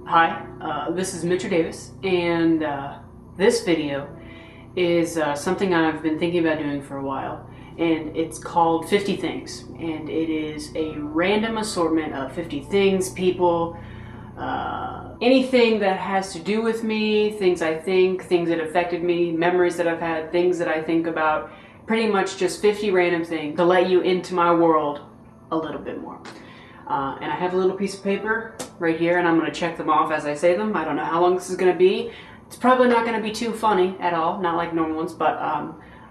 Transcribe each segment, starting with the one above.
Hi, this is Mr. Davis, and this video is something I've been thinking about doing for a while, and it's called 50 Things, and it is a random assortment of 50 things, people, anything that has to do with me, things I think, things that affected me, memories that I've had, things that I think about, pretty much just 50 random things to let you into my world a little bit more. And I have a little piece of paper right here, and I'm going to check them off as I say them. I don't know how long this is going to be. It's probably not going to be too funny at all, not like normal ones, but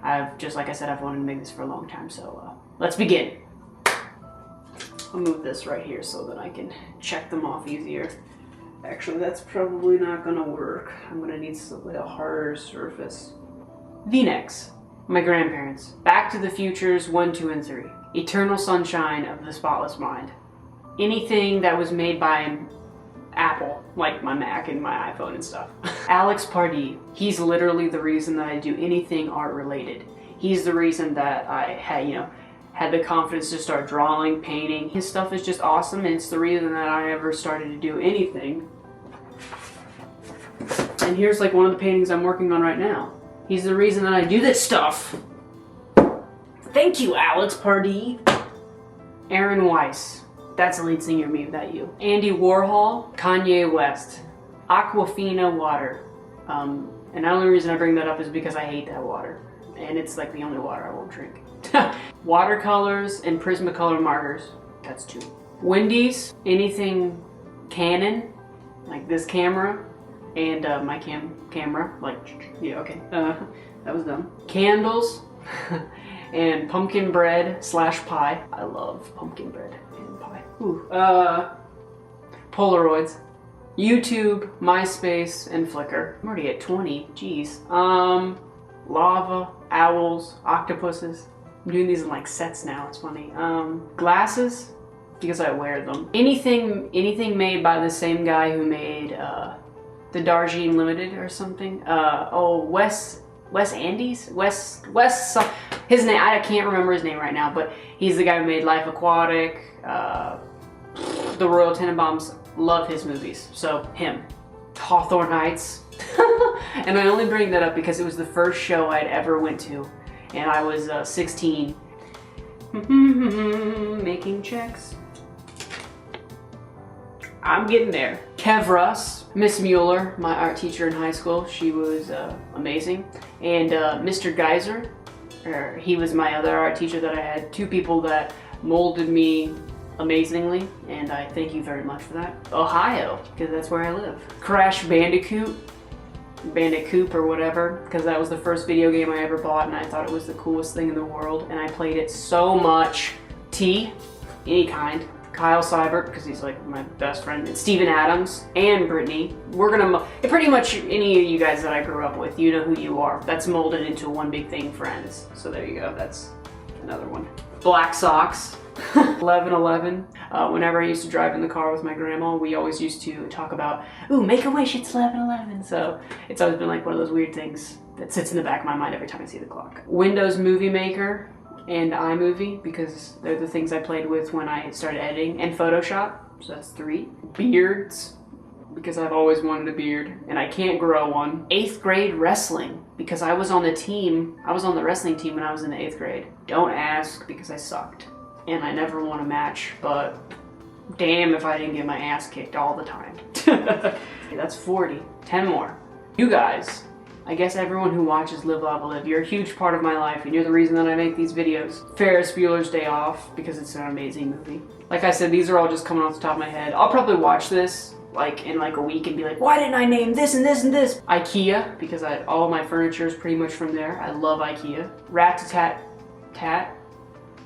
like I said, I've wanted to make this for a long time, so let's begin. I'll move this right here so that I can check them off easier. Actually, that's probably not going to work. I'm going to need a harder surface. V-necks. My grandparents. Back to the Futures 1, 2, and 3. Eternal Sunshine of the Spotless Mind. Anything that was made by Apple, like my Mac and my iPhone and stuff. Alex Pardee, he's literally the reason that I do anything art related. He's the reason that I had the confidence to start drawing, painting. His stuff is just awesome, and it's the reason that I ever started to do anything. And here's like one of the paintings I'm working on right now. He's the reason that I do this stuff. Thank you, Alex Pardee. Aaron Weiss. That's the lead singer of Me Without You. Andy Warhol, Kanye West, Aquafina water. And the only reason I bring that up is because I hate that water. And it's like the only water I won't drink. Watercolors and Prismacolor markers. That's 2. Wendy's, anything Canon, like this camera, and my camera, like, yeah, okay. That was dumb. Candles, and pumpkin bread / pie. I love pumpkin bread and pie. Ooh. Polaroids, YouTube, MySpace, and Flickr. I'm already at 20. Jeez. Lava, owls, octopuses. I'm doing these in like sets now. It's funny. Glasses, because I wear them. Anything made by the same guy who made the Darjeeling Limited or something. Wes Andes? His name, I can't remember his name right now, but he's the guy who made Life Aquatic, The Royal Tenenbaums. Love his movies. So, him. Hawthorne Heights. And I only bring that up because it was the first show I'd ever went to, and I was 16. Making checks. I'm getting there. Kev Russ, Miss Mueller, my art teacher in high school, she was amazing. And Mr. Geyser, he was my other art teacher that I had. 2 people that molded me amazingly, and I thank you very much for that. Ohio, because that's where I live. Crash Bandicoot or whatever, because that was the first video game I ever bought, and I thought it was the coolest thing in the world, and I played it so much. Tea, any kind. Kyle Seibert, because he's like my best friend, and Steven Adams, and Brittany. We're gonna, pretty much any of you guys that I grew up with, you know who you are. That's molded into one big thing, friends. So there you go, that's another one. Black socks, 11/11. Whenever I used to drive in the car with my grandma, we always used to talk about, ooh, make a wish, it's 11/11. So it's always been like one of those weird things that sits in the back of my mind every time I see the clock. Windows Movie Maker and iMovie, because they're the things I played with when I started editing, and Photoshop, so that's 3. Beards, because I've always wanted a beard, and I can't grow one. 8th grade wrestling, because I was on the wrestling team when I was in the 8th grade. Don't ask, because I sucked, and I never won a match, but damn if I didn't get my ass kicked all the time. Okay, that's 40, 10 more. You guys, I guess everyone who watches Live, Lava, Live, you're a huge part of my life, and you're the reason that I make these videos. Ferris Bueller's Day Off, because it's an amazing movie. Like I said, these are all just coming off the top of my head. I'll probably watch this like in like a week and be like, why didn't I name this and this and this? IKEA, because all my furniture is pretty much from there. I love IKEA. Rat-a-tat-tat.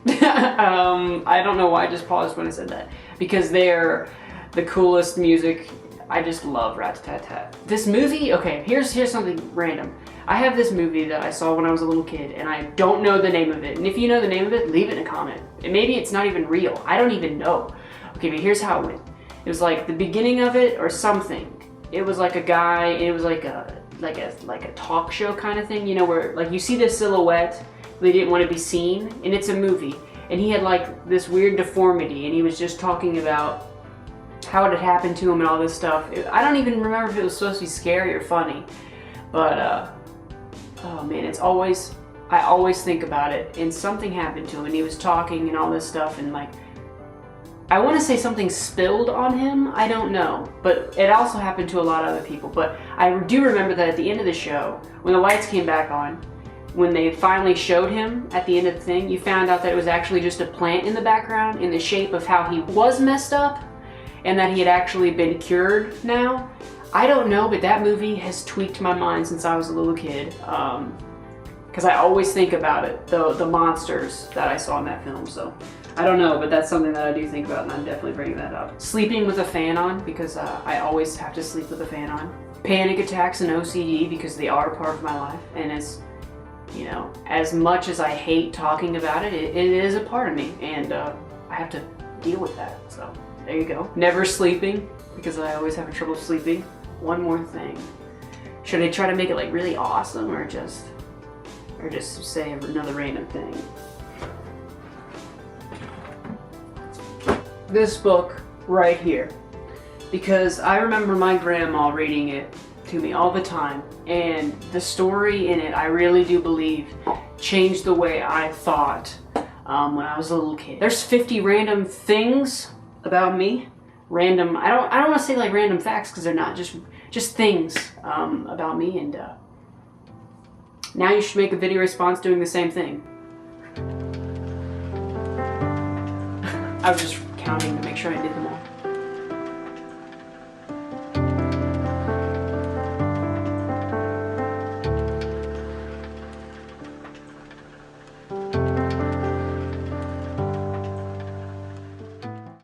I don't know why I just paused when I said that. Because they're the coolest music. I just love Rat-a-tat-tat. This movie, okay, here's something random. I have this movie that I saw when I was a little kid, and I don't know the name of it. And if you know the name of it, leave it in a comment. And maybe it's not even real. I don't even know. Okay, but here's how it went. It was like the beginning of it or something. It was like a guy, and it was like a talk show kind of thing, you know, where like you see this silhouette, they didn't want to be seen, and it's a movie. And he had like this weird deformity, and he was just talking about how it had happened to him and all this stuff. I don't even remember if it was supposed to be scary or funny, but oh man, I always think about it. And something happened to him, and he was talking and all this stuff, and like, I want to say something spilled on him. I don't know, but it also happened to a lot of other people. But I do remember that at the end of the show, when the lights came back on, when they finally showed him at the end of the thing, you found out that it was actually just a plant in the background in the shape of how he was messed up, and that he had actually been cured now. I don't know, but that movie has tweaked my mind since I was a little kid. Because I always think about it, the monsters that I saw in that film. So I don't know, but that's something that I do think about, and I'm definitely bringing that up. Sleeping with a fan on, because I always have to sleep with a fan on. Panic attacks and OCD, because they are part of my life, and it's, you know, as much as I hate talking about it, it is a part of me, and I have to deal with that. So there you go. Never sleeping, because I always have trouble sleeping. One more thing. Should I try to make it like really awesome, or just say another random thing? This book right here, because I remember my grandma reading it to me all the time, and the story in it, I really do believe, changed the way I thought when I was a little kid. There's 50 random things about me. Random, I don't want to say like random facts, because they're not, just things about me, and now you should make a video response doing the same thing. I was just counting to make sure I did them all.